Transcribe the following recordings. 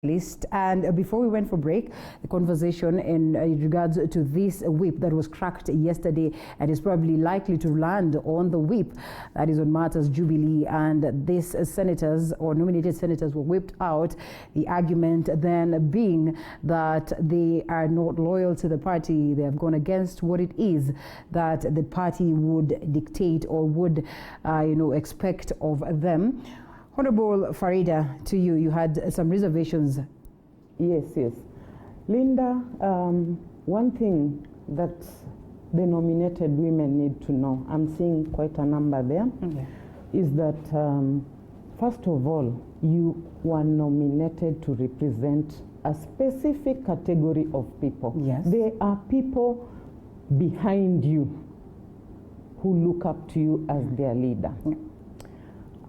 list. And before we went for break, the conversation in regards to this whip that was cracked yesterday and is probably likely to land on the whip that is on Martha's Jubilee, and these senators or nominated senators were whipped out. The argument then being that they are not loyal to the party. They have gone against what it is that the party would dictate or would expect of them. Honorable Farida, to you, you had some reservations. Yes. Linda, one thing that the nominated women need to know, I'm seeing quite a number there, is that first of all, you were nominated to represent a specific category of people. Yes. There are people behind you who look up to you as their leader.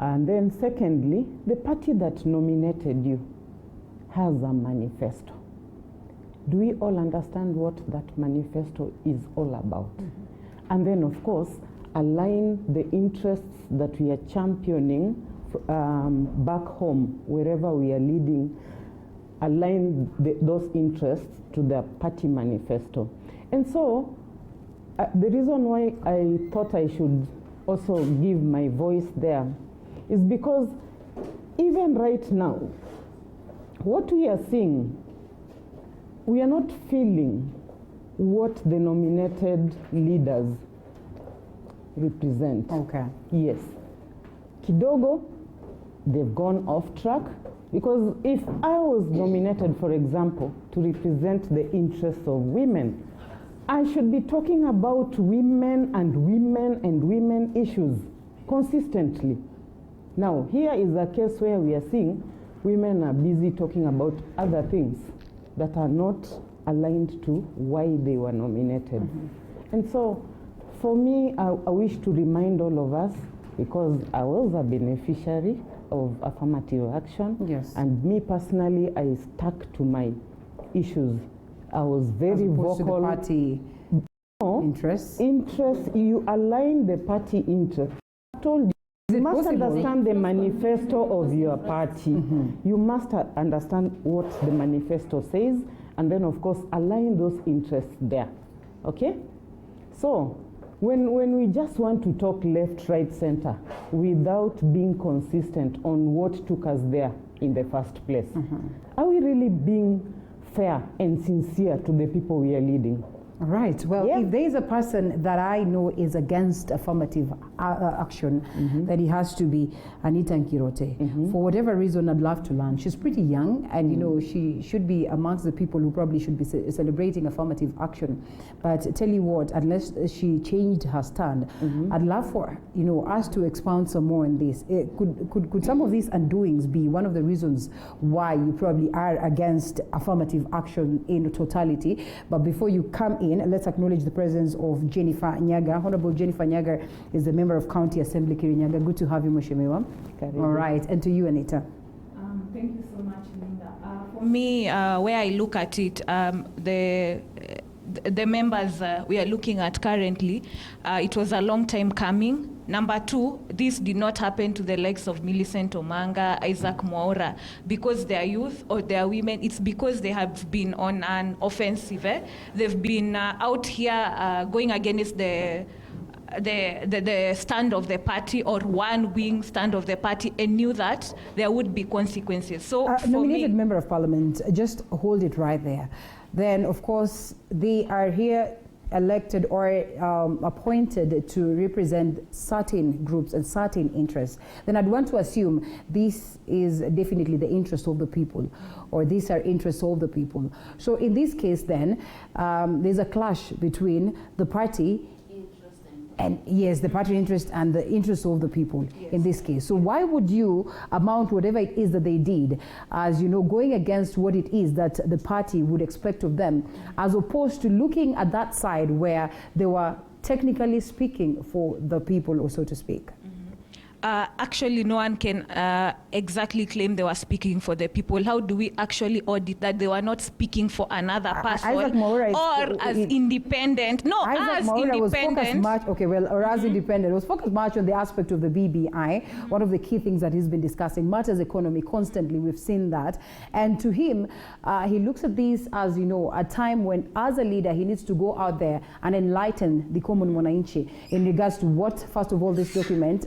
And then secondly, the party that nominated you has a manifesto. Do we all understand what that manifesto is all about? And then of course, align the interests that we are championing back home, wherever we are leading, align those interests to the party manifesto. And so, the reason why I thought I should also give my voice there is because even right now, what we are seeing, we are not feeling what the nominated leaders represent. Okay. Yes. Kidogo, they've gone off track, because if I was nominated, for example, to represent the interests of women, I should be talking about women and women issues consistently. Now, here is a case where we are seeing women are busy talking about other things that are not aligned to why they were nominated. And so, for me, I wish to remind all of us, because I was a beneficiary of affirmative action, yes, and me personally, I stuck to my issues. I was very vocal. To the party interests? Interests, you align the party interest. I told you. You must understand the manifesto of your party. You must understand what the manifesto says, and then of course align those interests there. Okay? So, when we just want to talk left, right, center, without being consistent on what took us there in the first place, are we really being fair and sincere to the people we are leading? Right. Well, if there is a person that I know is against affirmative action, then it has to be Anita Nkirote. For whatever reason, I'd love to learn. She's pretty young, and she should be amongst the people who probably should be celebrating affirmative action. But tell you what, unless she changed her stand, I'd love for us to expound some more on this. Could some of these undoings be one of the reasons why you probably are against affirmative action in totality? But before you come in, let's acknowledge the presence of Jennifer Nyaga. Honorable Jennifer Nyaga is the member of County Assembly Kirinyaga. Good to have you, Mheshimiwa. All right, and to you, Anita. Thank you so much, Linda. For me, where I look at it, the members we are looking at currently, it was a long time coming. Number two, this did not happen to the likes of Millicent Omanga, Isaac Mwaura, because they are youth or they are women. It's because they have been on an offensive. They've been out here going against the stand of the party, or one wing stand of the party, and knew that there would be consequences. So, nominated member of parliament, just hold it right there. Then, of course, they are here elected or appointed to represent certain groups and certain interests. Then I'd want to assume this is definitely the interest of the people, or these are interests of the people. So in this case then, there's a clash between the party and the party interest and the interest of the people in this case. So why would you amount whatever it is that they did as going against what it is that the party would expect of them, as opposed to looking at that side where they were technically speaking for the people, or so to speak? actually no one can exactly claim they were speaking for the people. How do we actually audit that they were not speaking for another person or as independent? No, Isaac as Mwaura was focused independent. much, or as independent, was focused much on the aspect of the BBI. One of the key things that he's been discussing, matters economy constantly, we've seen that. And to him, he looks at this as, a time when, as a leader, he needs to go out there and enlighten the common mwananchi in regards to what, first of all, this document,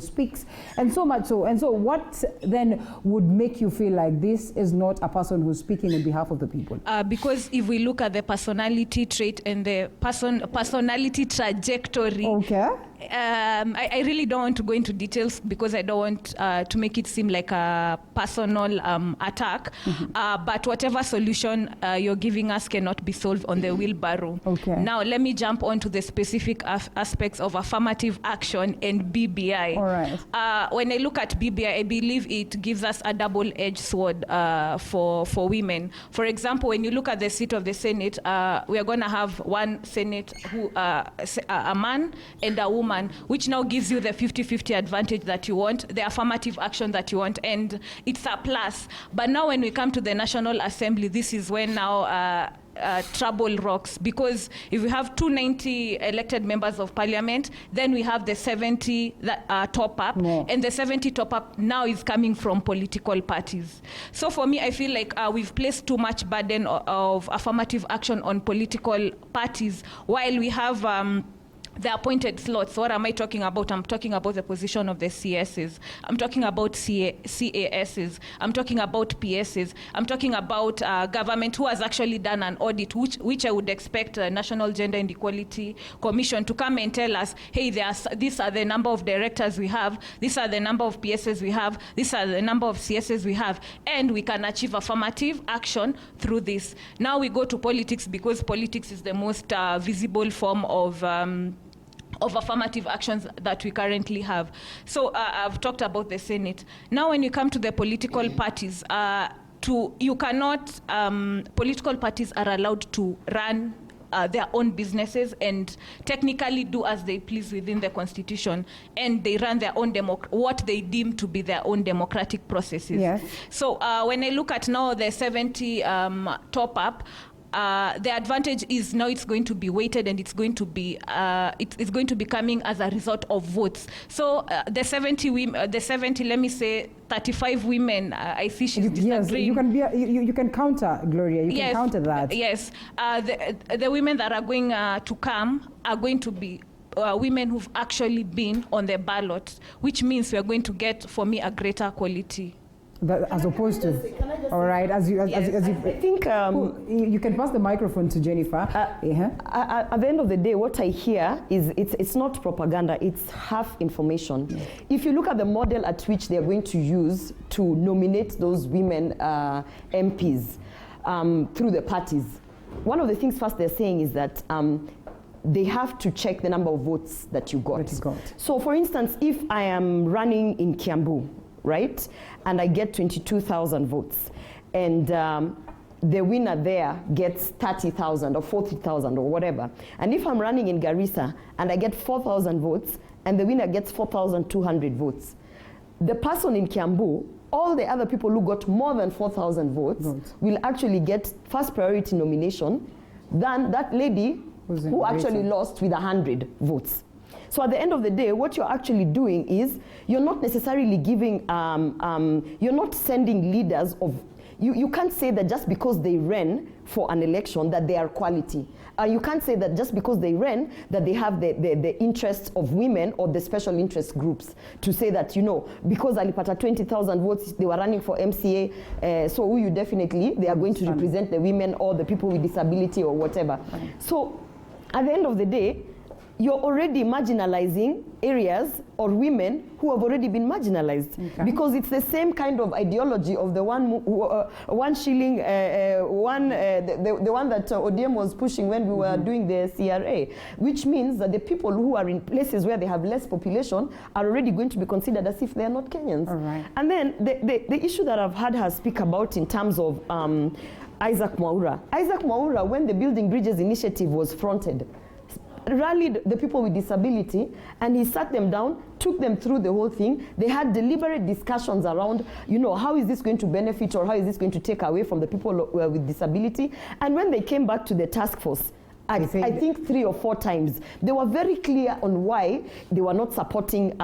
speaks. And so much so. And so what then would make you feel like this is not a person who's speaking on behalf of the people? Because if we look at the personality trait and the personality trajectory, okay. I really don't want to go into details because I don't want to make it seem like a personal attack. But whatever solution you're giving us cannot be solved on the wheelbarrow. Okay. Now, let me jump on to the specific aspects of affirmative action and BBI. All right. When I look at BBI, I believe it gives us a double-edged sword for women. For example, when you look at the seat of the Senate, we are going to have one Senate who a man and a woman, which now gives you the 50-50 advantage that you want, the affirmative action that you want, and it's a plus. But now when we come to the National Assembly, this is when now trouble rocks, because if we have 290 elected members of parliament, then we have the 70 that top up, and the 70 top up now is coming from political parties. So for me, I feel like we've placed too much burden of affirmative action on political parties, while we have the appointed slots. What am I talking about? I'm talking about the position of the CSs. I'm talking about CASs. I'm talking about PSs. I'm talking about government who has actually done an audit, which I would expect National Gender and Equality Commission to come and tell us, hey, these are the number of directors we have, these are the number of PSs we have, these are the number of CSs we have, and we can achieve affirmative action through this. Now we go to politics, because politics is the most visible form of affirmative actions that we currently have. So I've talked about the Senate. Now when you come to the political parties, you cannot, political parties are allowed to run their own businesses and technically do as they please within the constitution, and they run their own what they deem to be their own democratic processes. Yes. So when I look at now the 70 top up, the advantage is now it's going to be weighted, and it's going to be it's going to be coming as a result of votes. So the 70 women, let me say 35 women, I see she's disagreeing. Yes, you can counter, Gloria. You can counter that. Yes, the women that are going to come are going to be women who've actually been on the ballot, which means we are going to get, for me, a greater quality. As opposed to, all right, as you I think you can pass the microphone to Jennifer. At the end of the day, what I hear is it's not propaganda, it's half information. Yeah. If you look at the model at which they are going to use to nominate those women MPs through the parties, one of the things first they're saying is that they have to check the number of votes that you got. So for instance, if I am running in Kiambu, right, and I get 22,000 votes, and the winner there gets 30,000 or 40,000 or whatever, and if I'm running in Garissa and I get 4,000 votes and the winner gets 4,200 votes, the person in Kiambu, all the other people who got more than 4,000 votes will actually get first priority nomination than that lady who actually lost with 100 votes. So at the end of the day, what you're actually doing is you're not necessarily giving, you're not sending leaders of, you can't say that just because they ran for an election that they are quality. You can't say that just because they ran that they have the interests of women or the special interest groups, to say that, because Alipata 20,000 votes, they were running for MCA, so you definitely, they are going to represent the women or the people with disability or whatever. Right. So at the end of the day, you're already marginalizing areas or women who have already been marginalized, because it's the same kind of ideology of the one shilling, the one that ODM was pushing when we were doing the CRA, which means that the people who are in places where they have less population are already going to be considered as if they are not Kenyans. And then the issue that I've had her speak about in terms of Isaac Mwaura. Isaac Mwaura, when the Building Bridges initiative was fronted, rallied the people with disability, and he sat them down took them through the whole thing. They had deliberate discussions around, how is this going to benefit or how is this going to take away from the people with disability. And when they came back to the task force, I think 3 or 4 times, they were very clear on why they were not supporting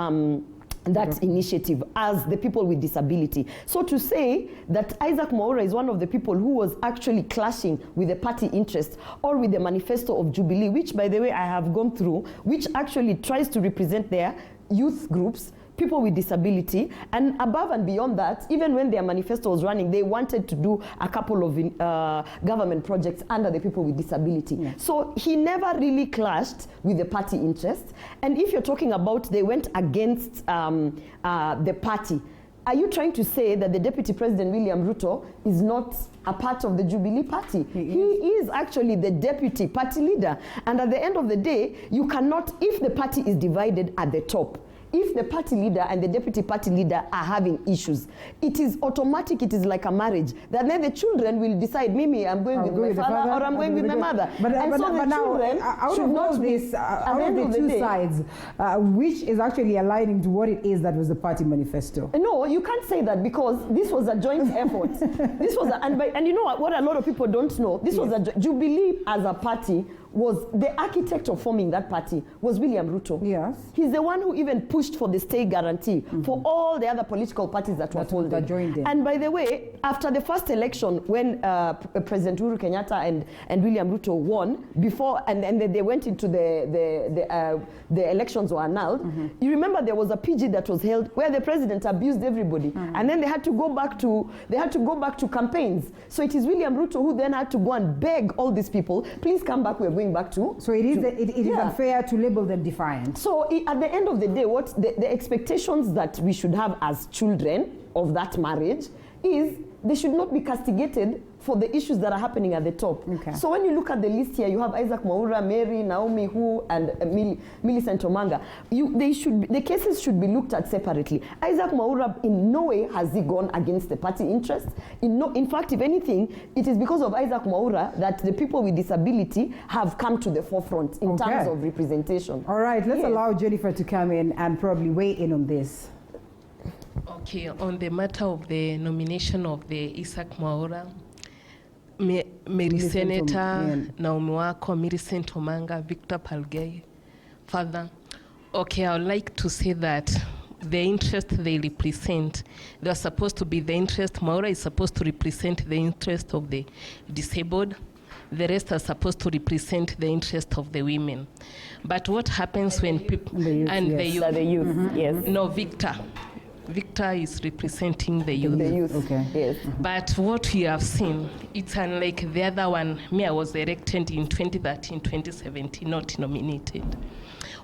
that initiative as the people with disability. So to say that Isaac Mwaura is one of the people who was actually clashing with the party interest or with the manifesto of Jubilee, which, by the way, I have gone through, which actually tries to represent their youth groups, people with disability, and above and beyond that, even when their manifesto was running, they wanted to do a couple of government projects under the people with disability. Yeah. So he never really clashed with the party interests. And if you're talking about they went against the party, are you trying to say that the Deputy President William Ruto is not a part of the Jubilee Party? He is actually the deputy party leader. And at the end of the day, you cannot, if the party is divided at the top, if the party leader and the deputy party leader are having issues, it is automatic, it is like a marriage, that then the children will decide, Mimi, I'm going with my father or I'm going with my mother. But children should not be, out of the two sides, which is actually aligning to what it is that was the party manifesto? No, you can't say that, because this was a joint effort. This was and you know what a lot of people don't know, this was a Jubilee as a party. Was the architect of forming that party was William Ruto. Yes. He's the one who even pushed for the stay guarantee for all the other political parties that were folded. That joined in. And by the way, after the first election, when President Uhuru Kenyatta and William Ruto won, before and they went into the elections were annulled, you remember there was a PG that was held where the president abused everybody, and then they had to go back to campaigns. So it is William Ruto who then had to go and beg all these people, please come back, we're going back to. So it is unfair to label them defiant. So at the end of the day, what the expectations that we should have as children of that marriage is they should not be castigated for the issues that are happening at the top. Okay. So when you look at the list here, you have Isaac Mwaura, Mary, Naomi Hu, and Millicent Omanga. The cases should be looked at separately. Isaac Mwaura, in no way has he gone against the party interests. In fact, if anything, it is because of Isaac Mwaura that the people with disability have come to the forefront in terms of representation. All right, let's allow Jennifer to come in and probably weigh in on this. Okay, on the matter of the nomination of the Isaac Mwaura, Mary Senator, Naomi Wako, Millicent Omanga, Victor Palgei, Father. Okay, I would like to say that the interest they represent, they are supposed to be the interest. Mwaura is supposed to represent the interest of the disabled. The rest are supposed to represent the interest of the women. But what happens when people... The youth, yes. No, Victor is representing the youth. The youth, okay. Yes. But what we have seen, it's unlike the other one. I was elected in 2013, 2017, not nominated.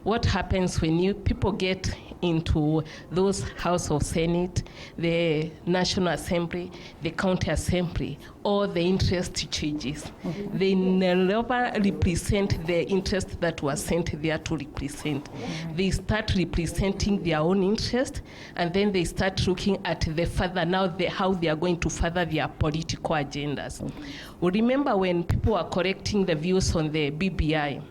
What happens when people get into those House of Senate, the National Assembly, the County Assembly, all the interest changes. Okay. They never represent the interest that was sent there to represent. Mm-hmm. They start representing their own interest, and then they start looking at the further, how they are going to further their political agendas. Okay. Remember when people were correcting the views on the BBI,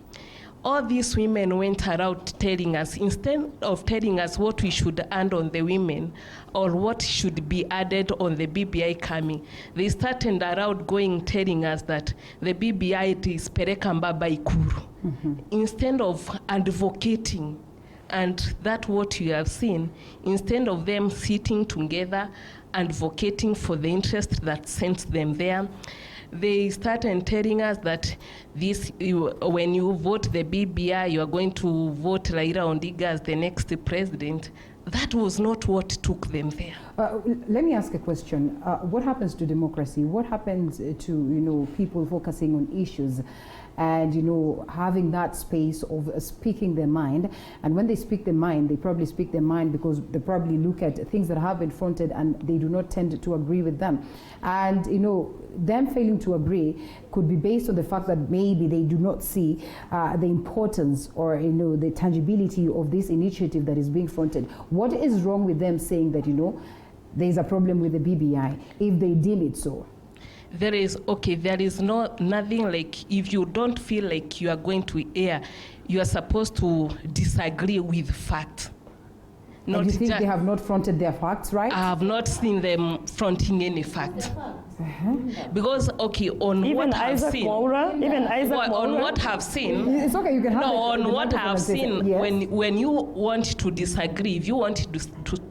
all these women went around telling us, instead of telling us what we should add on the women or what should be added on the BBI coming, they started around telling us that the BBI is Perekamba Ikuru. Mm-hmm. Instead of advocating, and that's what you have seen, instead of them sitting together, advocating for the interest that sent them there, they started telling us that when you vote the BBI, you are going to vote Raila Odinga as the next president. That was not what took them there. Let me ask a question. What happens to democracy? What happens to people focusing on issues and having that space of speaking their mind? And when they speak their mind, they probably speak their mind because they probably look at things that have been fronted and they do not tend to agree with them. And them failing to agree could be based on the fact that maybe they do not see the importance or the tangibility of this initiative that is being fronted. What is wrong with them saying that there's a problem with the BBI if they deem it so? There is nothing like, if you don't feel like you are going to err, you are supposed to disagree with fact. And you think they have not fronted their facts, right? I have not seen them fronting any facts. Because on Even what I've Isaac seen, Mwaura, even Isaac on Mwaura. what I've seen, It's okay, you can have on what I've seen, yes. when you want to disagree, if you want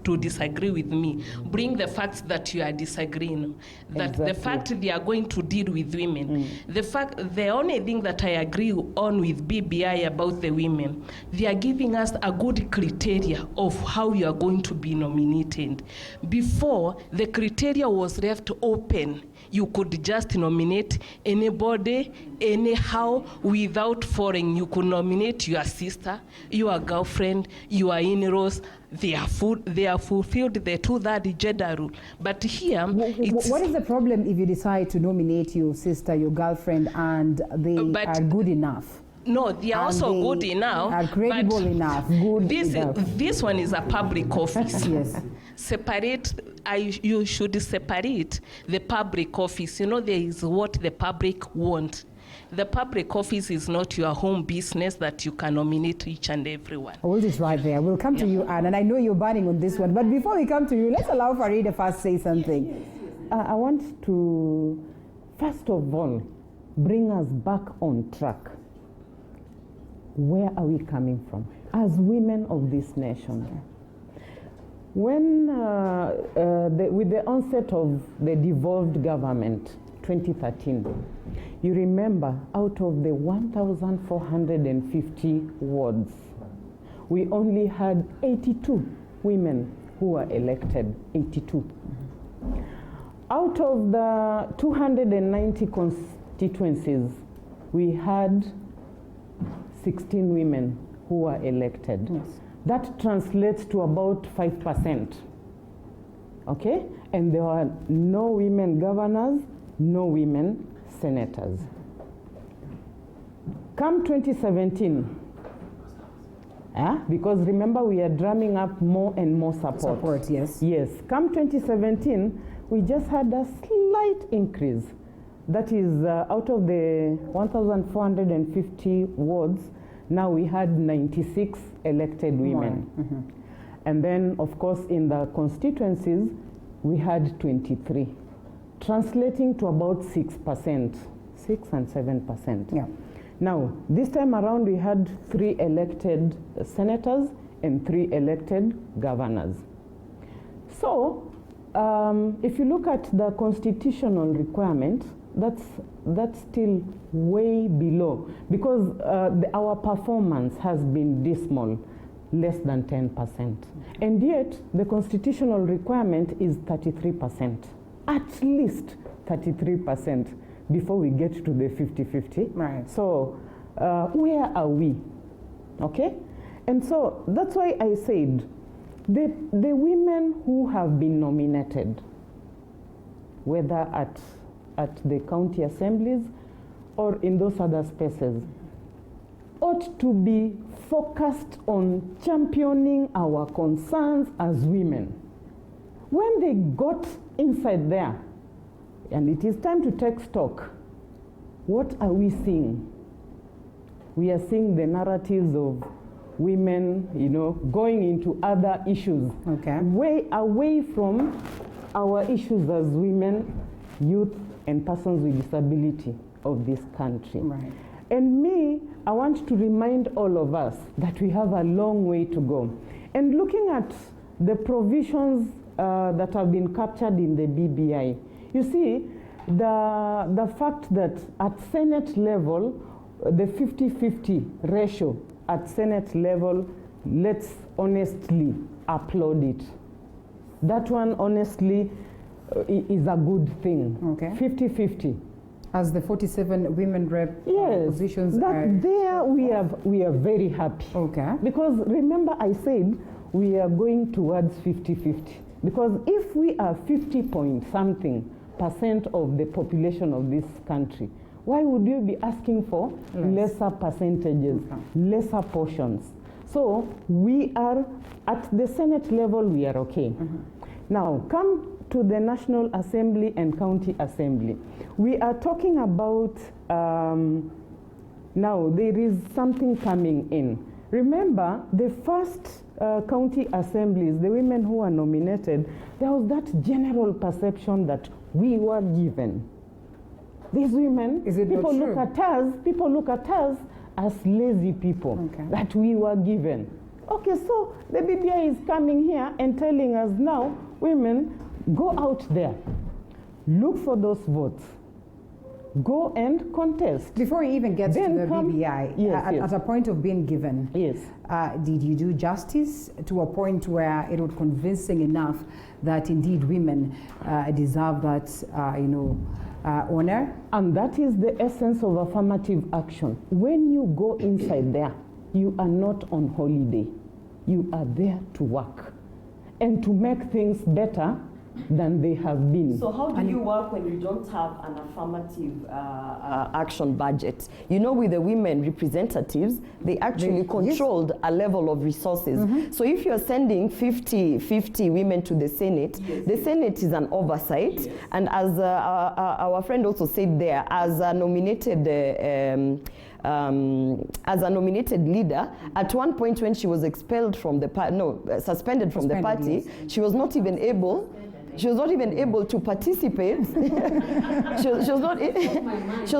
to disagree with me, bring the facts that you are disagreeing. That the fact they are going to deal with women. The only thing that I agree on with BBI about the women, they are giving us a good criteria of how you are going to be nominated. Before, the criteria was left open. You could just nominate anybody, anyhow, without foreign. You could nominate your sister, your girlfriend, your in-laws. They are fulfilled the 2/3 gender rule. But here, what is the problem if you decide to nominate your sister, your girlfriend, and they are good enough? No, they are also good enough. Are credible enough. Good enough. This one is a public office. Yes. You should separate the public office. There is what the public want. The public office is not your home business that you can nominate each and everyone. We'll just right there. We'll come to you, Anne, and I know you're burning on this one. But before we come to you, let's allow Farida first say something. I want to, first of all, bring us back on track. Where are we coming from as women of this nation? When, with the onset of the devolved government, 2013, you remember out of the 1,450 wards, we only had 82 women who were elected, 82. Out of the 290 constituencies, we had 16 women who were elected. Yes. That translates to about 5%. Okay? And there were no women governors, no women senators. Come 2017, because remember we are drumming up more and more support. Support, yes. Yes. Come 2017, we just had a slight increase. That is, out of the 1,450 wards, now we had 96 elected women. Mm-hmm. And then, of course, in the constituencies, we had 23, translating to about 6%, 6 and 7%. Yeah. Now, this time around, we had 3 elected senators and 3 elected governors. So, if you look at the constitutional requirement, that's still way below, because our performance has been dismal, less than 10%. And yet, the constitutional requirement is 33%, at least 33%, before we get to the 50-50. Right. So, where are we? Okay? And so, that's why I said, the women who have been nominated, whether at the county assemblies or in those other spaces, ought to be focused on championing our concerns as women. When they got inside there, and it is time to take stock, what are we seeing? We are seeing the narratives of women, going into other issues, way away from our issues as women, youth, and persons with disability of this country. Right. And I want to remind all of us that we have a long way to go. And looking at the provisions that have been captured in the BBI, you see, the fact that at Senate level, the 50-50 ratio at Senate level, let's honestly applaud it. That one, honestly, is a good thing. Okay. 50-50. As the 47 women rep positions there we are very happy. Okay. Because remember I said we are going towards 50-50. Because if we are 50-point-something% of the population of this country, why would you be asking for lesser percentages, lesser portions? So we are, at the Senate level, we are okay. Now, come to the National Assembly and County Assembly. We are talking about, now there is something coming in. Remember, the first county assemblies, the women who were nominated, there was that general perception that we were given. These women, people look at us as lazy people, that we were given. Okay, so the BBI is coming here and telling us now, women, go out there, look for those votes, go and contest. Before you even get to the BBI, at a point of being given, did you do justice to a point where it was convincing enough that indeed women deserve that, honor? And that is the essence of affirmative action. When you go inside there, you are not on holiday. You are there to work and to make things better than they have been. So how do you work when you don't have an affirmative action budget? You know, with the women representatives, they actually controlled a level of resources. So if you're sending 50 women to the Senate, the Senate is an oversight. And as our friend also said there, as a nominated leader, at one point when she was expelled from the party, suspended from the party, she was not even able to participate. she was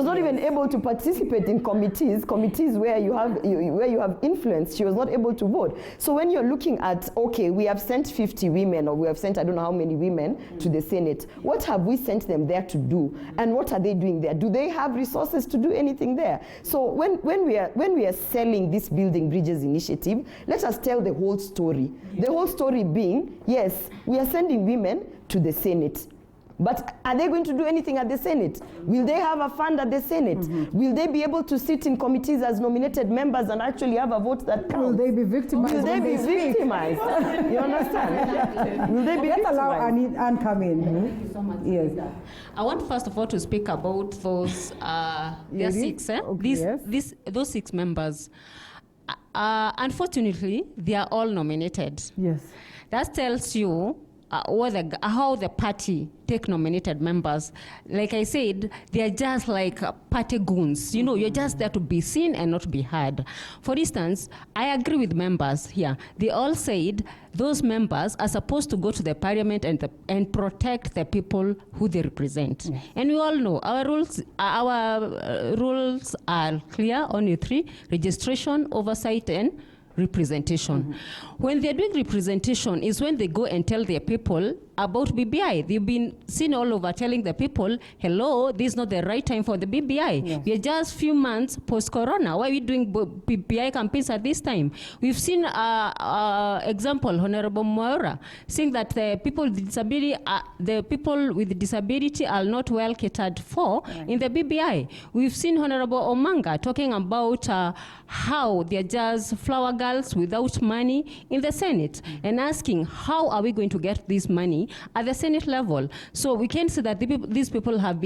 not even able to participate in committees where you have influence. She was not able to vote. So when you're looking at, okay, we have sent 50 women, or we have sent I don't know how many women to the Senate. What have we sent them there to do? And what are they doing there? Do they have resources to do anything there? So when we are selling this Building Bridges initiative, let us tell the whole story. The whole story being, yes, we are sending women to the Senate. But are they going to do anything at the Senate? Will they have a fund at the Senate? Will they be able to sit in committees as nominated members and actually have a vote that counts? Will they be victimized? Will they be victimized? You understand? Will they be victimized? Let's allow Anne come in. Thank you so much. Yes. I want first of all to speak about those, there are six, those 6 members. Unfortunately, they are all nominated. Yes. That tells you how the party take nominated members. Like I said, they are just like party goons. You know, you're just there to be seen and not be heard. For instance, I agree with members here. They all said those members are supposed to go to the parliament and protect the people who they represent. Yes. And we all know our rules are clear, only 3: registration, oversight, and representation. When they're doing representation is when they go and tell their people about BBI. They've been seen all over telling the people, hello, this is not the right time for the BBI. Yes. We are just few months post-corona. Why are we doing BBI campaigns at this time? We've seen example, Honorable Moira, saying that the people with disability are not well catered for in the BBI. We've seen Honorable Omanga talking about how they're just flower girls without money in the Senate, and asking how are we going to get this money at the Senate level. So we can see that these people have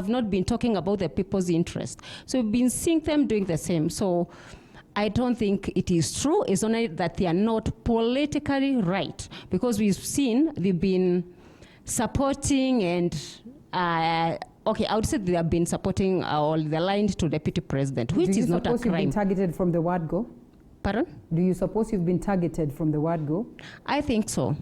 not been talking about the people's interest. So we've been seeing them doing the same. So I don't think it is true. It's only that they are not politically right, because we've seen they've been supporting and okay, I would say they have been supporting or the line to deputy president, which is not a crime. Do you suppose you've been targeted from the word go? Pardon? Do you suppose you've been targeted from the word go? I think so.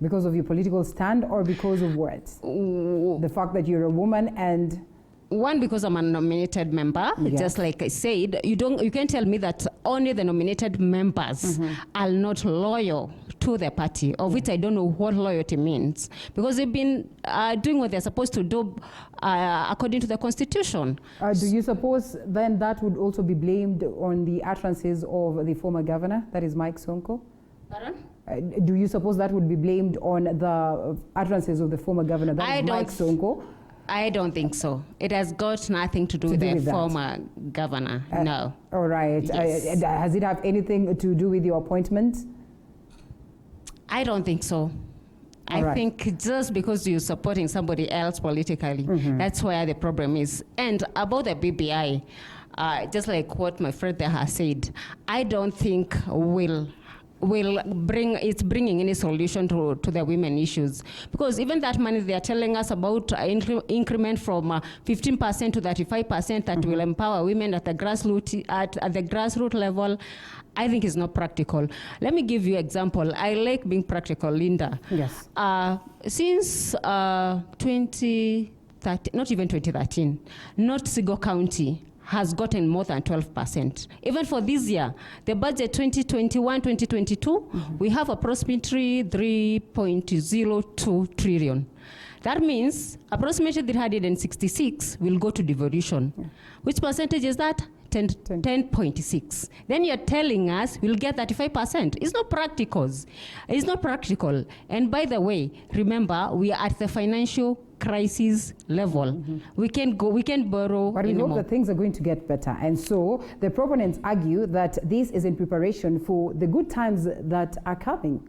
Because of your political stand or because of what? The fact that you're a woman and... One, because I'm a nominated member. Yes. Just like I said, you can't tell me that only the nominated members are not loyal to the party, of which I don't know what loyalty means, because they've been doing what they're supposed to do according to the Constitution. Do you suppose then that would also be blamed on the utterances of the former governor, that is Mike Sonko? Pardon? Do you suppose that would be blamed on the utterances of the former governor, that is Mike Sonko? I don't think so. It has got nothing to do with the former governor, no. All right. Yes. Has it have anything to do with your appointment? I don't think so. I think just because you're supporting somebody else politically, that's where the problem is. And about the BBI, just like what my friend there has said, I don't think we'll it's bringing any solution to the women issues. Because even that money they are telling us about increment from 15% to 35% that will empower women at the grassroots level, I think is not practical. Let me give you an example. I like being practical, Linda. Yes. Since 2013, not even 2013, North Sigo County has gotten more than 12%. Even for this year, the budget 2021-2022, we have approximately 3.02 trillion. That means approximately 366 will go to devolution. Yeah. Which percentage is that? 10.6. Then you're telling us we'll get 35%. It's not practical. It's not practical. And by the way, remember, we are at the financial crisis level. We can borrow. But we hope that things are going to get better. And so the proponents argue that this is in preparation for the good times that are coming.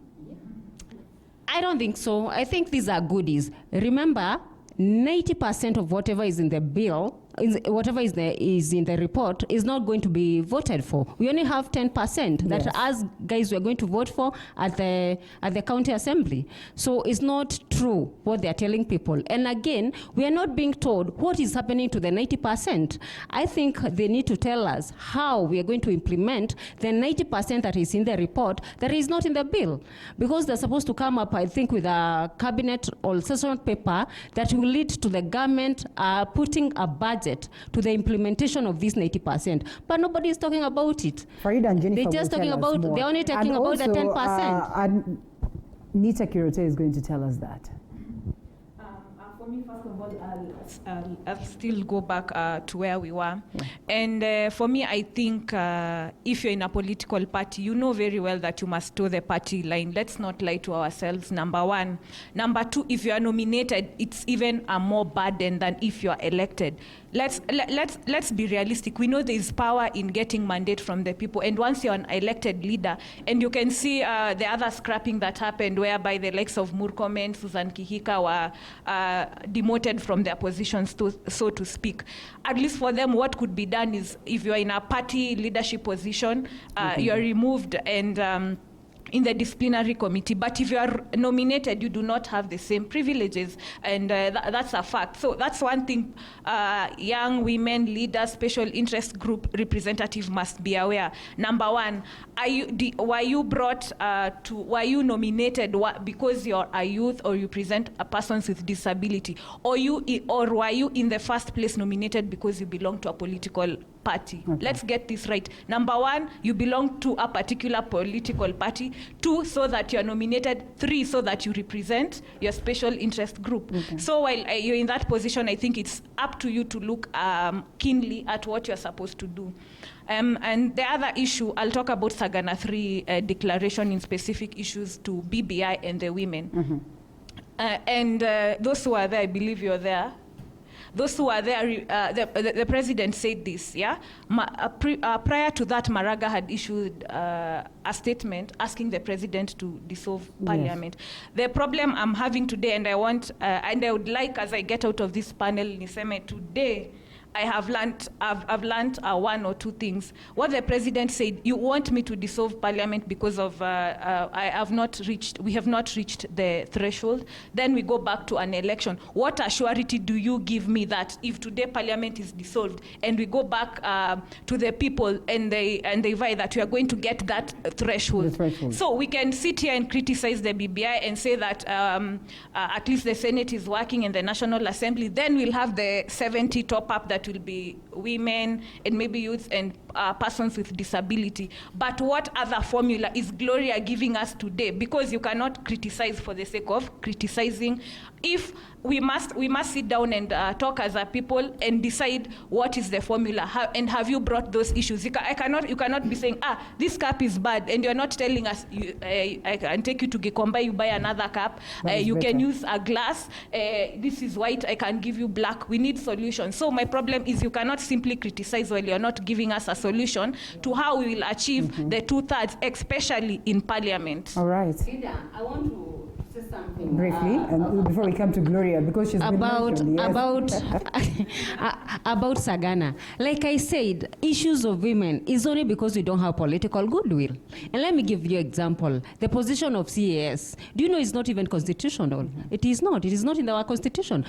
I don't think so. I think these are goodies. Remember, 90% of whatever is in the bill, whatever is in the report, is not going to be voted for. We only have 10% that us guys we're going to vote for at the county assembly. So it's not true what they're telling people. And again, we are not being told what is happening to the 90%. I think they need to tell us how we are going to implement the 90% that is in the report that is not in the bill. Because they're supposed to come up, I think, with a cabinet or session paper that will lead to the government putting a budget to the implementation of this 90%. But nobody is talking about it. Farida and Jennifer, they're just talking about, they're only talking about the 10%. And Nita Kirote is going to tell us that. For me, first of all, I'll still go back to where we were. And for me, I think if you're in a political party, you know very well that you must toe the party line. Let's not lie to ourselves, number one. Number two, if you are nominated, it's even a more burden than if you are elected. Let's be realistic. We know there is power in getting mandate from the people. And once you're an elected leader, and you can see the other scrapping that happened, whereby the likes of Murkomen, Susan Kihika were demoted from their positions, so to speak. At least for them, what could be done is, if you're in a party leadership position, you're removed and in the disciplinary committee. But if you are nominated, you do not have the same privileges, and that's a fact. So that's one thing young women leaders, special interest group representative must be aware. Number one, were you nominated because you're a youth or you present a persons with disability, or were you in the first place nominated because you belong to a political party? Okay. Let's get this right. Number one, you belong to a particular political party. Two, so that you're nominated. Three, so that you represent your special interest group. Okay. So while you're in that position, I think it's up to you to look keenly at what you're supposed to do. And the other issue, I'll talk about Sagana 3 declaration in specific issues to BBI and the women. And those who are there, I believe you're there. Those who are there, the president said this, yeah? Prior to that, Maraga had issued a statement asking the president to dissolve parliament. The problem I'm having today, and I would like, as I get out of this panel, Niseme, today, I've learned one or two things. What the president said, you want me to dissolve parliament because of we have not reached the threshold. Then we go back to an election. What assurity do you give me that if today parliament is dissolved and we go back to the people and they vote that we are going to get that threshold? So we can sit here and criticize the BBI and say that at least the Senate is working in the National Assembly. Then we'll have the 70 top up that will be women and maybe youths and persons with disability. But what other formula is Gloria giving us today? Because you cannot criticize for the sake of criticizing. If we must sit down and talk as a people and decide what is the formula. And have you brought those issues? You cannot be saying, this cup is bad, and you're not telling us, I can take you to Gikomba, you buy another cup, you can use a glass, this is white, I can give you black. We need solutions. So my problem is you cannot simply criticize while you're not giving us a solution to how we will achieve the 2/3, especially in parliament. All right. Ida, I want to say something. briefly, and before we come to Gloria, because she's been mentioned, yes. About Sagana. Like I said, issues of women is only because we don't have political goodwill. And let me give you an example. The position of CAS, do you know it's not even constitutional? It is not. It is not in our constitution.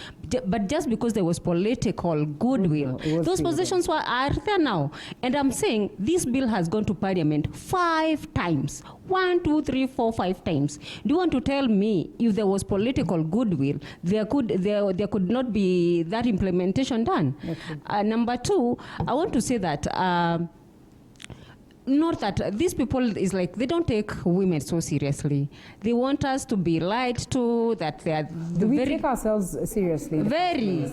But just because there was political goodwill, those positions are there now. And I'm saying this bill has gone to Parliament 5 times. 1, 2, 3, 4, 5 times. Do you want to tell me if there was political goodwill, there could not be that implementation done? Number 2, I want to say that not that these people is like they don't take women so seriously. They want us to be lied to, that they are we take ourselves seriously? Very.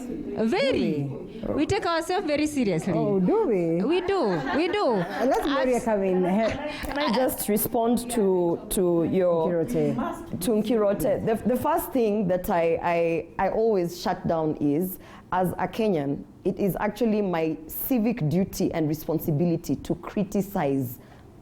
We take ourselves very seriously. Oh, do we? We do. Let's Gloria come in. Can I just respond to your Nkirote? The first thing that I always shut down is, as a Kenyan, it is actually my civic duty and responsibility to criticize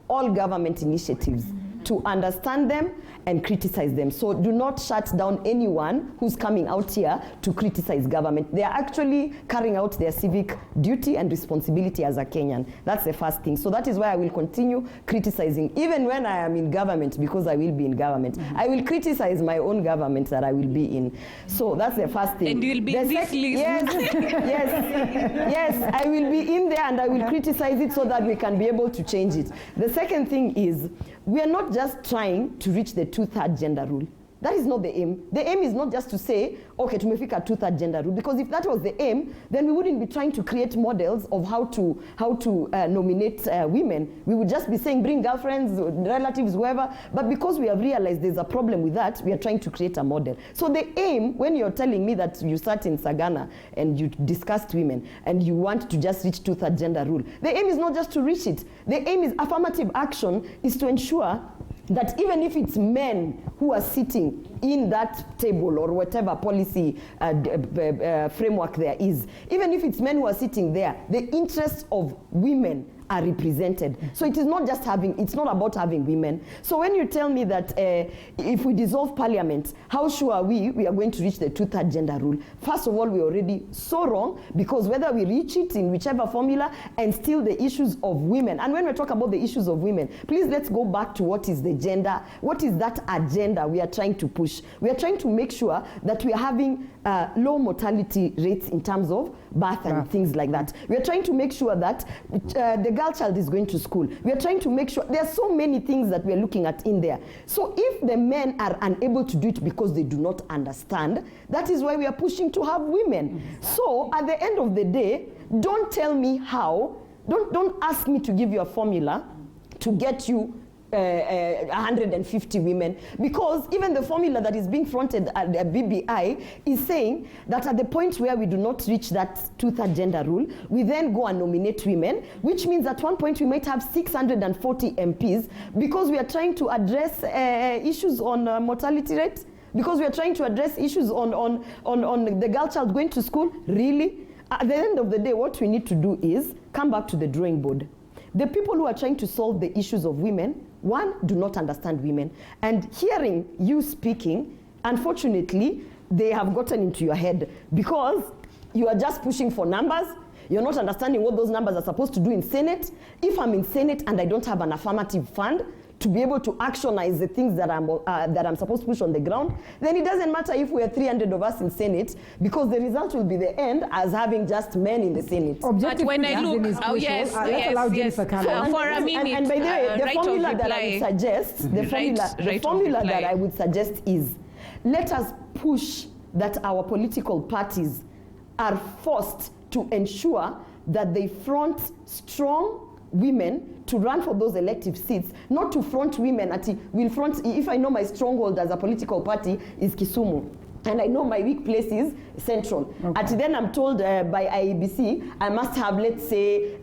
all government initiatives, to understand them and criticize them. So do not shut down anyone who's coming out here to criticize government. They are actually carrying out their civic duty and responsibility as a Kenyan. That's the first thing. So that is why I will continue criticizing, even when I am in government, because I will be in government. I will criticize my own government that I will be in. So that's the first thing. And you will be in this list. Yes, I will be in there and I will criticize it so that we can be able to change it. The second thing is, we are not just trying to reach the 2/3 gender rule. That is not the aim. The aim is not just to say, okay, tumefika 2/3 gender rule, because if that was the aim, then we wouldn't be trying to create models of how to nominate women. We would just be saying, bring girlfriends, relatives, whoever. But because we have realized there's a problem with that, we are trying to create a model. So the aim, when you're telling me that you sat in Sagana and you discussed women and you want to just reach 2/3 gender rule, the aim is not just to reach it. The aim is affirmative action is to ensure that even if it's men who are sitting in that table or whatever policy framework there is, even if it's men who are sitting there, the interests of women are represented. So it is not just it's not about having women. So when you tell me that if we dissolve parliament, how sure are we are going to reach the 2/3 gender rule? First of all, we're already so wrong, because whether we reach it in whichever formula, and still the issues of women. And when we talk about the issues of women, please let's go back to what is the gender, what is that agenda we are trying to push. We are trying to make sure that we are having low mortality rates in terms of birth and things like that. We are trying to make sure that the girl child is going to school. We are trying to make sure, there are so many things that we are looking at in there. So if the men are unable to do it because they do not understand, that is why we are pushing to have women. So at the end of the day, don't tell me how, don't ask me to give you a formula to get you 150 women, because even the formula that is being fronted at the BBI is saying that at the point where we do not reach that 2/3 gender rule, we then go and nominate women, which means at one point we might have 640 MPs, because we are trying to address issues on mortality rate, because we are trying to address issues on the girl child going to school. Really? At the end of the day, what we need to do is come back to the drawing board. The people who are trying to solve the issues of women, one, do not understand women. And hearing you speaking, unfortunately, they have gotten into your head, because you are just pushing for numbers. You're not understanding what those numbers are supposed to do in Senate. If I'm in Senate and I don't have an affirmative fund to be able to actionize the things that I'm supposed to push on the ground, then it doesn't matter if we are 300 of us in Senate, because the result will be the end as having just men in the Senate. But when I look, let's allow Jennifer come in. For a minute, and by the way, the right formula of that I would suggest, the formula that I would suggest is, let us push that our political parties are forced to ensure that they front strong women to run for those elective seats, not to front women. Will front, if I know my stronghold as a political party is Kisumu, and I know my weak place is central. Okay. Then I'm told by IEBC I must have, let's say,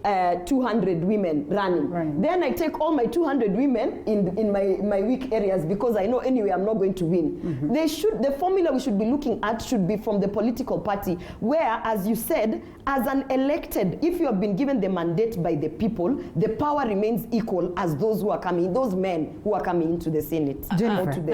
200 women running. Then I take all my 200 women in my weak areas, because I know anyway I'm not going to win. The formula we should be looking at should be from the political party, where, as you said, as an elected, if you have been given the mandate by the people, the power remains equal as those who are coming, those men who are coming into the Senate. Or to the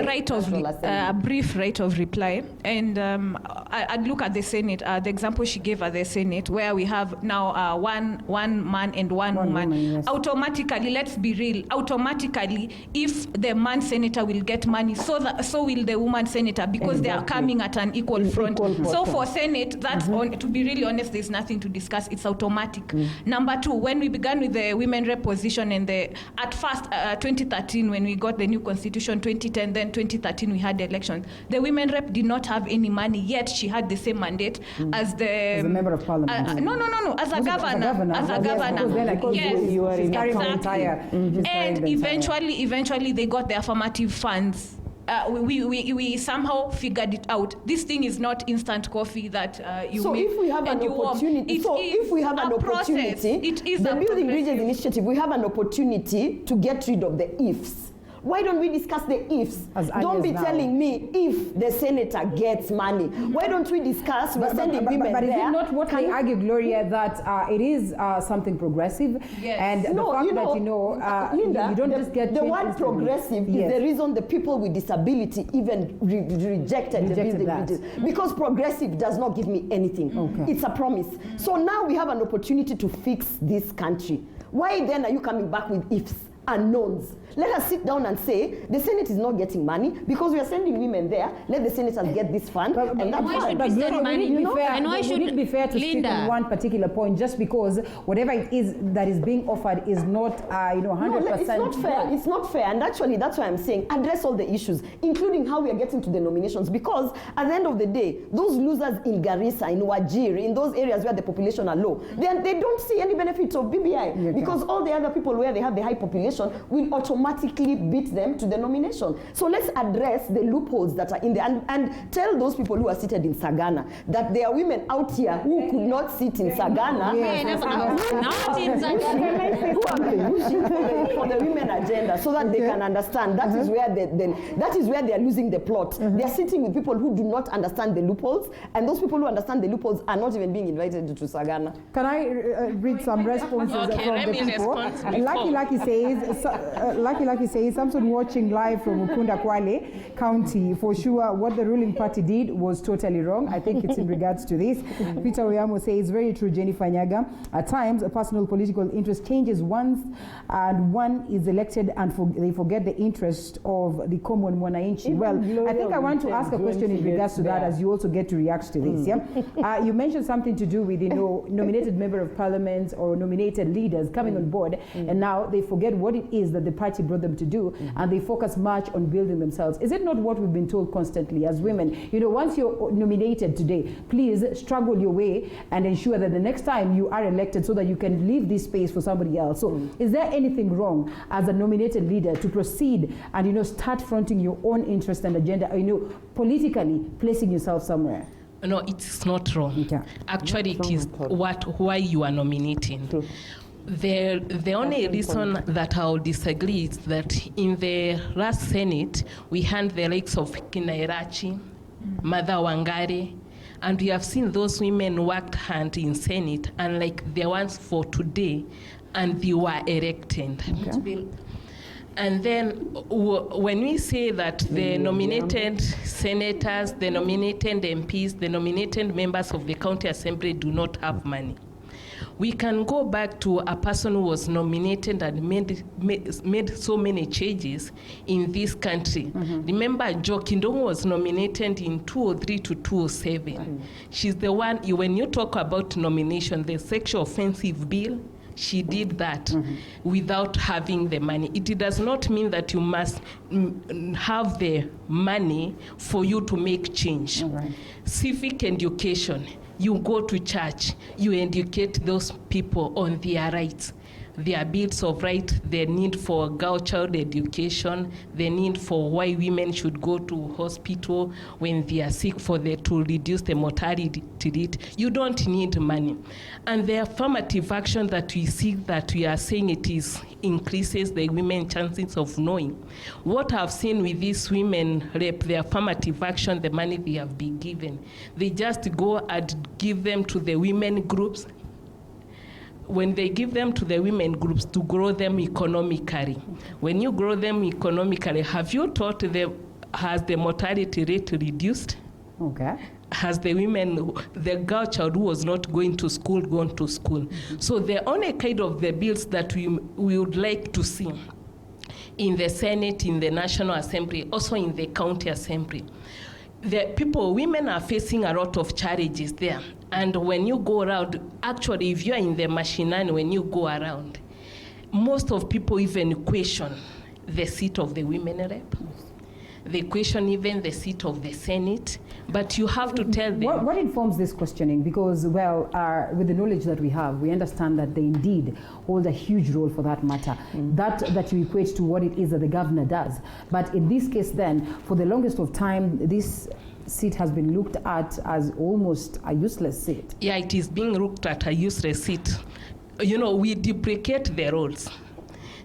a brief right of reply. And I'd look at the Senate, the example she gave at the Senate, where we have now one man and one woman. Yes. Automatically, let's be real, automatically, if the man senator will get money, so will the woman senator, because they are coming at an equal front. So for Senate, that's to be really honest, there's nothing to discuss. It's automatic. Number two, when we began with the women rep position, and at first 2013, when we got the new constitution, 2010, then 2013 we had the elections, the women rep did not have any money, yet she had the same mandate as a member of parliament. No, as a governor. As a governor. Yes, you are in exactly. And eventually they got the affirmative funds. We somehow figured it out. This thing is not instant coffee that you make. So if we have an opportunity, the Building Bridges Initiative, we have an opportunity to get rid of the ifs. Why don't we discuss the ifs? Don't be telling me if the senator gets money. Why don't we discuss we're sending women but there? But is it not what they argue, Gloria, that it is something progressive? Yes. And the fact that, Linda, you don't just get the word progressive is the reason the people with disability even rejected the Building Bridges. Because progressive does not give me anything. Okay. It's a promise. So now we have an opportunity to fix this country. Why then are you coming back with ifs? Unknowns. Let us sit down and say the Senate is not getting money because we are sending women there. Let the senators get this fund. And why should we send money? And why should it be fair to stick on one particular point, just because whatever it is that is being offered is not 100%? No, it's not fair. It's not fair. And actually, that's why I'm saying address all the issues, including how we are getting to the nominations. Because at the end of the day, those losers in Garissa, in Wajir, in those areas where the population are low, they don't see any benefits of BBI because all the other people where they have the high population will automatically beat them to the nomination. So let's address the loopholes that are in there and tell those people who are seated in Sagana that there are women out here who could not sit in Sagana. Not in Sagana. For the women agenda, so that they can understand. That is where they are losing the plot. They are sitting with people who do not understand the loopholes, and those people who understand the loopholes are not even being invited to Sagana. Can I read some responses from the people? Lucky says, Samson watching live from Ukunda Kwale County. For sure, what the ruling party did was totally wrong. I think it's in regards to this. Peter Oyamo says, very true, Jennifer Nyaga. At times, a personal political interest changes once, and one is elected and they forget the interest of the common mwananchi. Well, I think I want to ask a question in regards to that as you also get to react to this. Yeah, you mentioned something to do with nominated member of parliament or nominated leaders coming on board, and now they forget what it is that the party brought them to do, and they focus much on building themselves. Is it not what we've been told constantly as women? Once you're nominated today, please struggle your way and ensure that the next time you are elected so that you can leave this space for somebody else. So is there anything wrong as a nominated leader to proceed and start fronting your own interest and agenda, politically placing yourself somewhere? No, it's not wrong. Okay. Actually, it is why you are nominating. True. The only reason that I'll disagree is that in the last Senate, we had the likes of Kinairachi, Mother Wangari, and we have seen those women worked hard in Senate, unlike the ones for today, and they were elected. Okay. And then when we say that the nominated senators, the nominated MPs, the nominated members of the county assembly do not have money, we can go back to a person who was nominated and made so many changes in this country. Remember, Jo Kindongo was nominated in 2003 to 2007. She's the one, when you talk about nomination, the sexual offensive bill, she did that without having the money. It does not mean that you must have the money for you to make change. Civic education. You go to church, you educate those people on their rights. their bills of right, the need for girl child education, the need for why women should go to hospital when they are sick to reduce the mortality rate. You don't need money. And the affirmative action that we see, that we are saying it is increases the women's chances of knowing. What I've seen with these women rep, the affirmative action, the money they have been given, they just go and give them to the women groups. When they give them to the women groups to grow them economically. When you grow them economically, have you thought has the mortality rate reduced? Okay. Has the girl child who was not going to school gone to school? Mm-hmm. So the only kind of the bills that we would like to see in the Senate, in the National Assembly, also in the County Assembly, women are facing a lot of challenges there. And when you go around, actually, if you're in the machinani, when you go around, most of people even question the seat of the women rep. They question even the seat of the Senate. But you have to tell them. What informs this questioning? Because, well, with the knowledge that we have, we understand that they indeed hold a huge role for that matter. That you equate to what it is that the governor does. But in this case then, for the longest of time, this seat has been looked at as almost a useless seat. Yeah, it is being looked at a useless seat. You know, we duplicate the roles.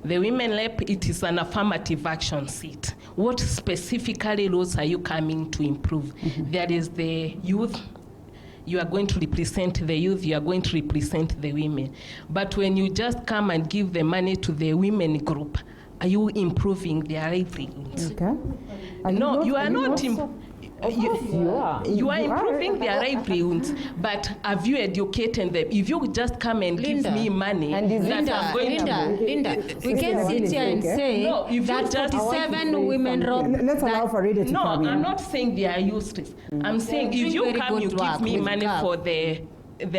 The women rep, it is an affirmative action seat. What specifically roles are you coming to improve? Mm-hmm. There is the youth. You are going to represent the youth, you are going to represent the women. But when you just come and give the money to the women group, are you improving their livelihoods? Okay. No, you are not. You are improving their livelihoods, but have you educated them? If you just come and give me money, Linda, we can sit here and say that 47 women robbed. Let's allow for Rita to come in. I'm not saying they are useless. I'm saying if you come, you give me money for the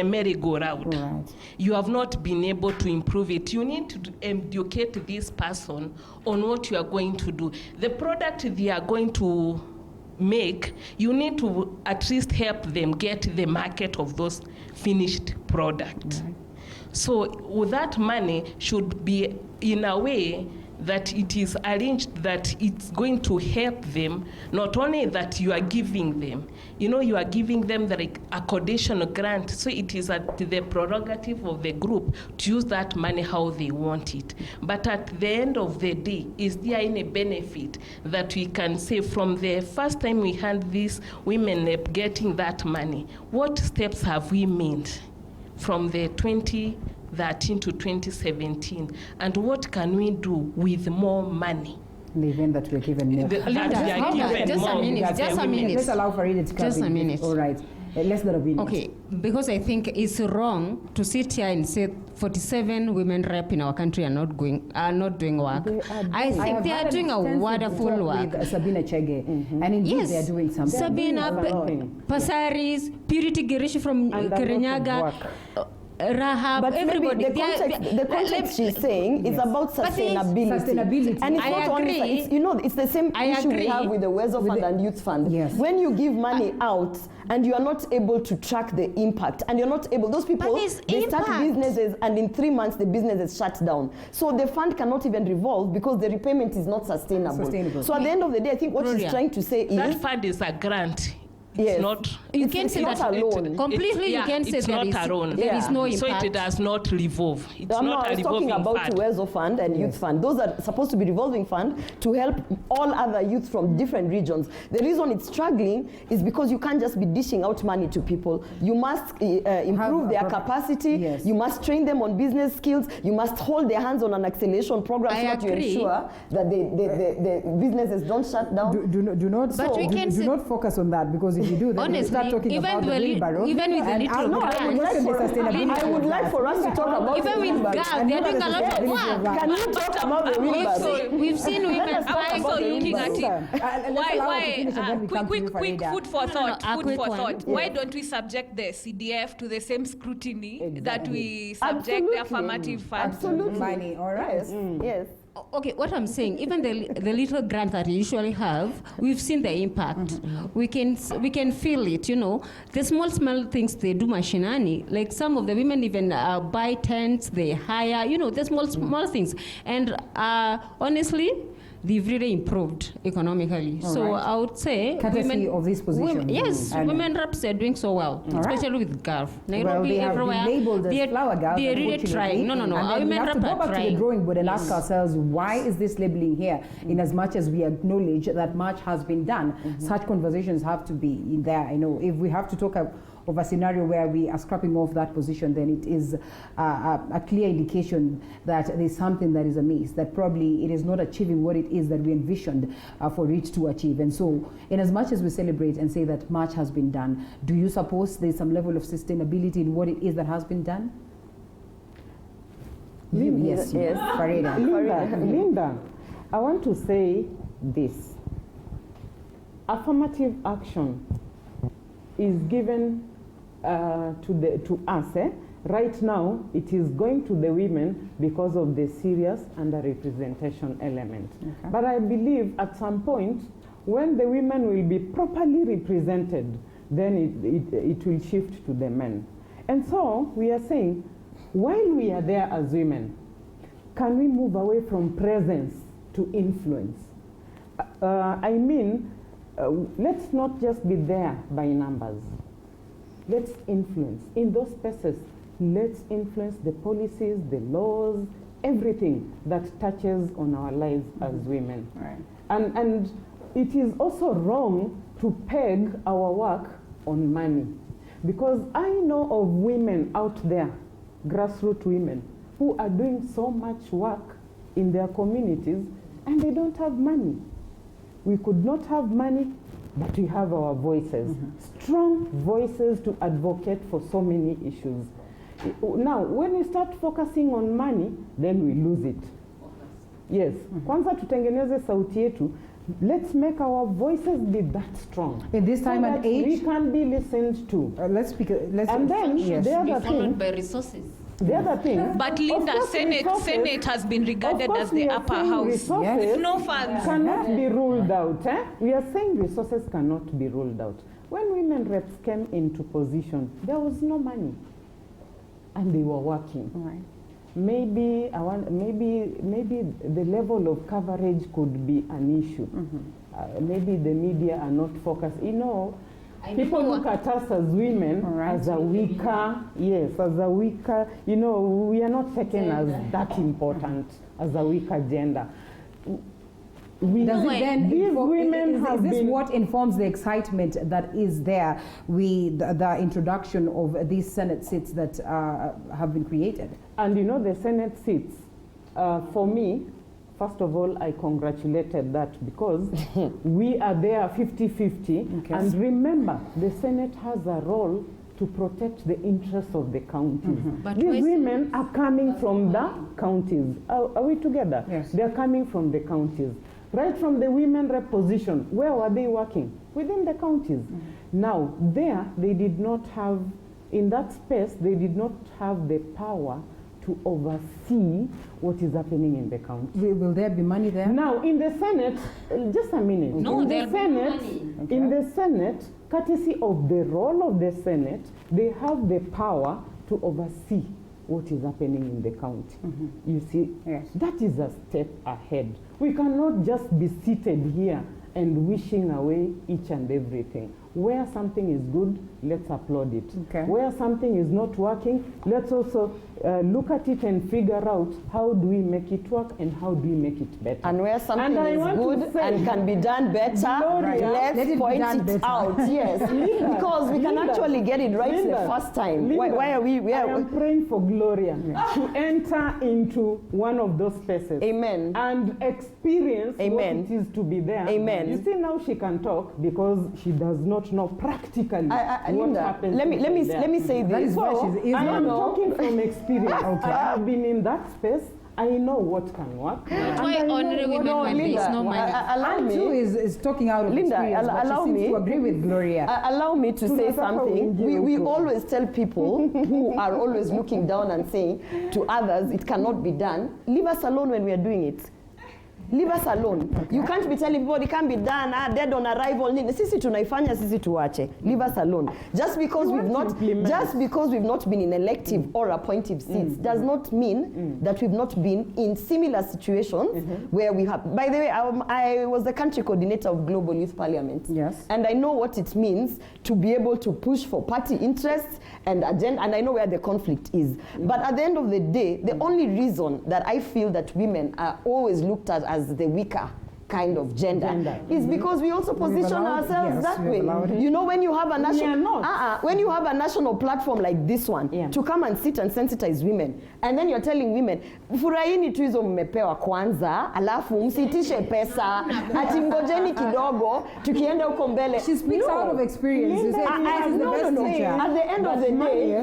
merry-go-round. Right. You have not been able to improve it. You need to educate this person on what you are going to do. The product they are going to make, you need to at least help them get the market of those finished products. Right. So that money should be in a way that it is arranged that it's going to help them, not only that you are giving them, you are giving them the accommodation grant, so it is at the prerogative of the group to use that money how they want it. But at the end of the day, is there any benefit that we can say from the first time we had these women getting that money, what steps have we made from the 2013 to 2017, and what can we do with more money? In the event that we're given more. Just a minute. Let's allow Farida to come in. Just a minute. All right. Less than a minute. Okay, because I think it's wrong to sit here and say 47 women rep in our country are not doing work. I think they are doing a wonderful work. With Sabina Chege, and indeed they are doing something. Sabina, Pasaris, Purity Girish from Kirinyaga. Rahab, but everybody. The context she's saying is about sustainability. And it's not only, it's the same issue we have with the Wezo Fund and Youth Fund. Yes. When you give money out and you are not able to track the impact, and you're not able, those people, they start businesses and in 3 months the business is shut down. So the fund cannot even revolve because the repayment is not sustainable. So at the end of the day, I think what she's trying to say is... That fund is a grant. Yes. You can say that alone. Completely, you can say there is no impact. So it does not revolve. It's I was talking about Wezo Fund and Youth Fund. Those are supposed to be revolving fund to help all other youth from different regions. The reason it's struggling is because you can't just be dishing out money to people. You must improve their capacity. Yes. You must train them on business skills. You must hold their hands on an acceleration program so that you ensure that the businesses don't shut down. Do not focus on that, because if you do, then honestly, start talking about the wheelbarrow. Even with the little grant, I would like for us to talk about even with GAV, they're doing a lot of work. Can you talk about the wheelbarrow? We've seen women I'm also looking at it. Why? Quick food for thought. Why don't we subject the CDF to the same scrutiny that we subject the affirmative fund? Absolutely. Money, all right. Yes. Okay, what I'm saying, even the little grant that we usually have, we've seen the impact. We can feel it, you know. The small things they do machinani, like some of the women even buy tents, they hire, you know, the small things. And honestly, they've really improved economically. So I would say courtesy of this position. Women reps are doing so well, especially with Gotv. Nairobi, they have been labeled as flower girls. They're really trying. No. And we have to go back to the drawing board and ask ourselves, why is this labeling here? In as much as we acknowledge that much has been done, such conversations have to be in there. I know if we have to talk of a scenario where we are scrapping off that position, then it is a clear indication that there's something that is amiss, that probably it is not achieving what it is that we envisioned for it to achieve. And so, in as much as we celebrate and say that much has been done, do you suppose there's some level of sustainability in what it is that has been done? Yes. Farida. Linda, I want to say this. Affirmative action is given to us. Right now, it is going to the women because of the serious underrepresentation element. Okay. But I believe at some point, when the women will be properly represented, then it will shift to the men. And so we are saying, while we are there as women, can we move away from presence to influence? Let's not just be there by numbers. Let's influence. In those spaces, let's influence the policies, the laws, everything that touches on our lives as women. Right. And it is also wrong to peg our work on money. Because I know of women out there, grassroots women, who are doing so much work in their communities and they don't have money. We could not have money, but we have our voices. Strong voices to advocate for so many issues. Now, when we start focusing on money, then we lose it. Yes. Kwanza tutengeneze sauti yetu. Let's make our voices be that strong. In this time and age, we can be listened to. Let's and then the other thing, by resources. The other thing, but Linda, Senate has been regarded as the upper house. Yes. No funds cannot be ruled out. We are saying resources cannot be ruled out. When women reps came into position, there was no money, and they were working. Right. Maybe the level of coverage could be an issue. Maybe the media are not focused. You know, people look at us as women as a weaker, as a weaker, you know, we are not taken as that important, as a weaker gender. Is this what informs the excitement that is there with the introduction of these Senate seats that have been created? And you know, the Senate seats, for me, first of all, I congratulated that because we are there 50-50. Okay. And remember, the Senate has a role to protect the interests of the counties. But these women are coming from the counties. Are we together? Yes. They are coming from the counties. Right from the women rep position, where were they working? Within the counties. Now, there, they did not have, in that space, they did not have the power to oversee what is happening in the county. Will there be money there? Now, in the Senate, just a minute. No, in the Senate, in the Senate, courtesy of the role of the Senate, they have the power to oversee what is happening in the county. You see, that is a step ahead. We cannot just be seated here and wishing away each and everything. Where something is good, let's applaud it. Okay. Where something is not working, let's also look at it and figure out how do we make it work and how do we make it better. And where something is good and can be done better, let's point it out. Yes, because we can actually get it right the first time. Why are we? I am praying for Gloria to enter into one of those spaces. Amen. And experience what it is to be there. Amen. You see, now she can talk because she does not know practically what Linda, happens. Let me say this. I am talking from experience. I have been in that space. I know what can work. Why ordinary women when there is no money? Allow me. is talking out of experience, allow me to agree with Gloria. Allow me to say something. We always tell people who are always looking down and saying to others, it cannot be done. Leave us alone when we are doing it. Leave us alone. Okay. You can't be telling people it can't be done, dead on arrival. Sisi tunaifanya, sisi tuache. Leave us alone. Just because we've not been in elective or appointive seats does not mean that we've not been in similar situations where we have. By the way, I was the country coordinator of Global Youth Parliament. Yes. And I know what it means to be able to push for party interests and agenda, and I know where the conflict is. But at the end of the day, the only reason that I feel that women are always looked at as the weaker kind of gender is because we also position ourselves that way. You know, when you have a national platform like this one to come and sit and sensitize women, and then you're telling women, furahini tu hizo mmepewa kwanza, alafu msitishe pesa, ati ngojeni kidogo, tukienda huko mbele. She speaks out of experience. You say, at the end of the day,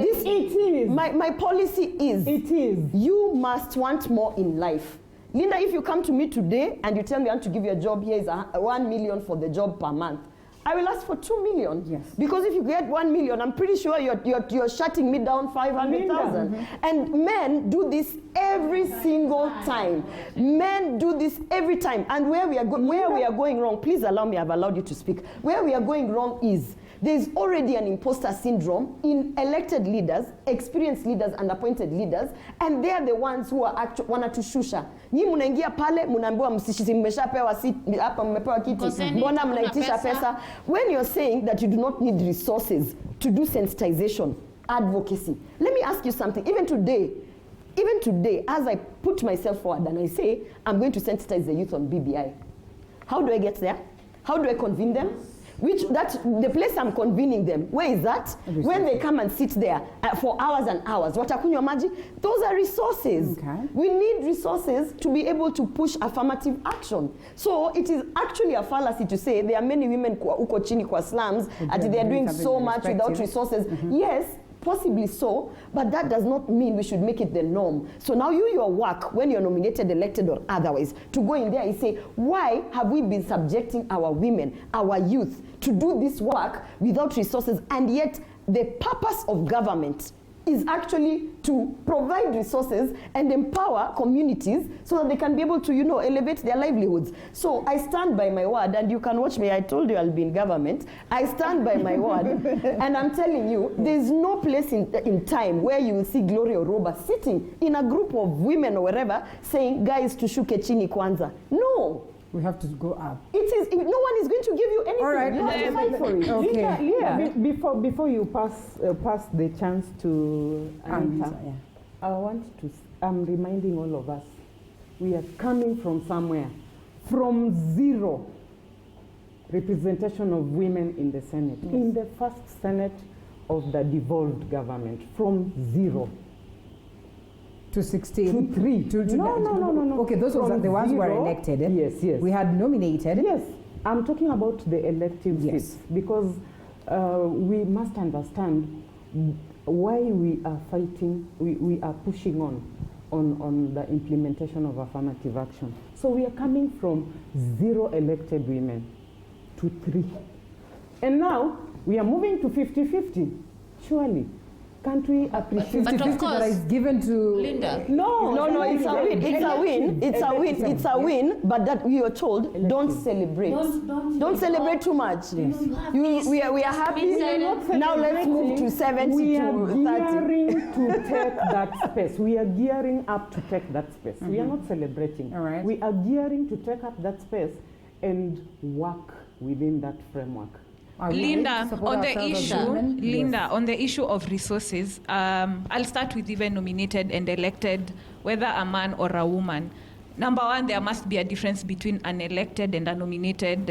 this it is. My policy is, it is. You must want more in life. Linda, if you come to me today and you tell me I want to give you a job, here is 1 million for the job per month, I will ask for 2 million. Yes. Because if you get 1 million, I'm pretty sure you're shutting me down 500,000. And men do this every single time. Men do this every time. And where we are going wrong, please allow me, I've allowed you to speak. Where we are going wrong is there's already an imposter syndrome in elected leaders, experienced leaders, and appointed leaders, and they are the ones who are actually wanatushusha. Nyi munaingia pale, munaambiwa mmeshapewa hapa mmepewa kiti, mbona mnaitisha pesa? When you're saying that you do not need resources to do sensitization, advocacy, let me ask you something. Even today, as I put myself forward and I say, I'm going to sensitize the youth on BBI, how do I get there? How do I convene them? The place I'm convening them, where is that? When they come and sit there for hours and hours, watakunywa maji, those are resources. Okay. We need resources to be able to push affirmative action. So it is actually a fallacy to say there are many women uko chini kwa slums, and they are doing so much without resources. Yes, possibly so, but that does not mean we should make it the norm. So now your work, when you're nominated, elected, or otherwise, to go in there and say, why have we been subjecting our women, our youth, to do this work without resources, and yet the purpose of government is actually to provide resources and empower communities so that they can be able to, elevate their livelihoods. So I stand by my word, and you can watch me. I told you I'll be in government. I stand by my word, and I'm telling you, there's no place in time where you will see Gloria Oroba sitting in a group of women or wherever saying, guys, tushuke chini kwanza. No. We have to go up. No one is going to give you anything. All right. You have to fight for it. Okay. Yeah. Before you pass the chance to Anita, I'm reminding all of us, we are coming from somewhere, from zero representation of women in the Senate, in the first Senate of the devolved government, from zero. To 16. To 3. No. Okay, those were the ones who were elected. Yes. We had nominated. Yes. I'm talking about the elective seats, because we must understand why we are fighting, we are pushing on the implementation of affirmative action. So we are coming from 0 elected women to 3. And now we are moving to 50-50. Surely. Can't we appreciate 50-50 that is given to Linda? No, it's a win, but that we are told, don't celebrate. Don't celebrate too much. Yes. We are happy. Now let's move to 70 we to 30. We are gearing to take that space. We are gearing up to take that space. We are not celebrating. All right. We are gearing to take up that space and work within that framework. Linda, on the issue of resources, I'll start with even nominated and elected, whether a man or a woman. Number one, there must be a difference between an elected and a nominated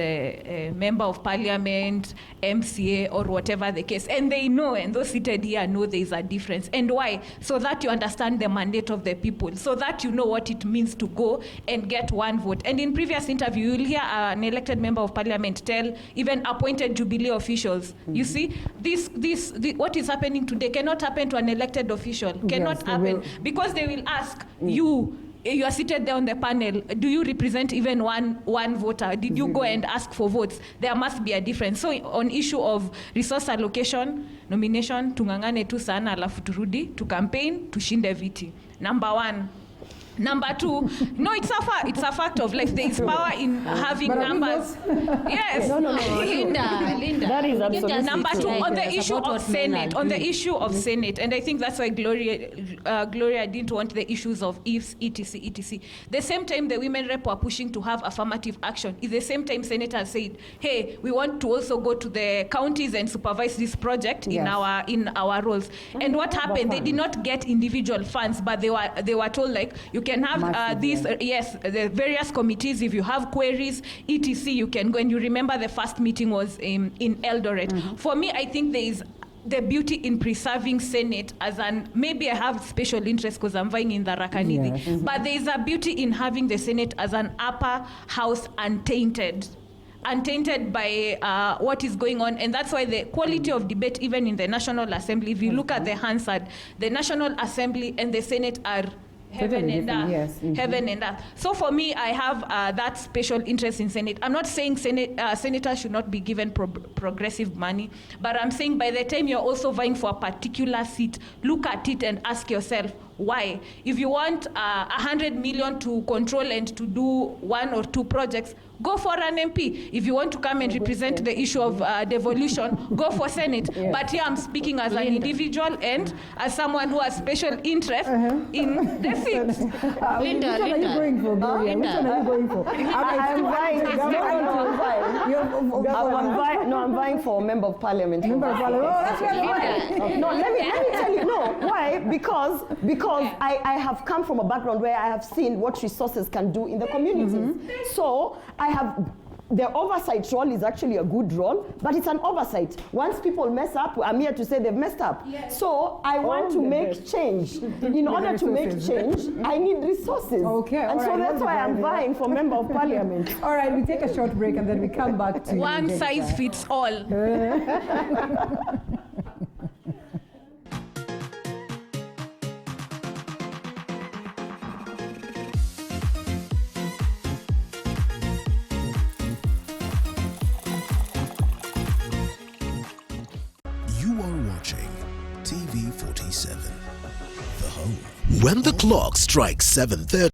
member of parliament, MCA, or whatever the case. And they know, and those seated here know there is a difference. And why? So that you understand the mandate of the people, so that you know what it means to go and get one vote. And in previous interview, you'll hear an elected member of parliament tell even appointed Jubilee officials, you see, this what is happening today cannot happen to an elected official, cannot happen, because they will ask you are seated there on the panel, do you represent even one voter? Did you go and ask for votes? There must be a difference. So on issue of resource allocation, nomination, tungangane tu sana alafu turudi, to campaign, tushinde viti. Number one, Number two, no, it's a fact of life. There is power in having But numbers. Yes. No. Linda. That is absolutely Number two, Right, on the support issue of what men Senate, are on the doing. issue of Senate, and I think that's why Gloria didn't want the issues of ifs, etc. The same time the women rep were pushing to have affirmative action is the same time senators said, hey, we want to also go to the counties and supervise this project in our roles. And what happened? They did not get individual funds, but they were told, like, you can have the various committees. If you have queries, etc., you can go. And you remember the first meeting was in Eldoret. For me, I think there is the beauty in preserving Senate as maybe I have special interest because I'm vying in the Rakanidi, but there is a beauty in having the Senate as an upper house untainted by what is going on. And that's why the quality of debate, even in the National Assembly, if you look at the Hansard, the National Assembly and the Senate are heaven and earth. Heaven and earth. So for me, I have that special interest in Senate. I'm not saying senators should not be given progressive money, but I'm saying by the time you're also vying for a particular seat, look at it and ask yourself, why? If you want 100 million to control and to do 1 or 2 projects, go for an MP. If you want to come and represent the issue of devolution, go for Senate. But here I'm speaking as an individual and as someone who has special interest in the seat. Linda, Which one are you going for, Gloria? Which one are you going for? I'm vying for Member of Parliament. Member of Parliament. Oh, that's right. No, let me tell you. No, why? Because I have come from a background where I have seen what resources can do in the communities. So I have. The oversight role is actually a good role, but it's an oversight. Once people mess up, I'm here to say they've messed up. Yes. So I want to make change. In order to make change, I need resources. Okay, and so that's why I'm vying for Member of Parliament. All right, we take a short break and then we come back to One size fits all. TV 47, The Home. When the clock strikes 7:30,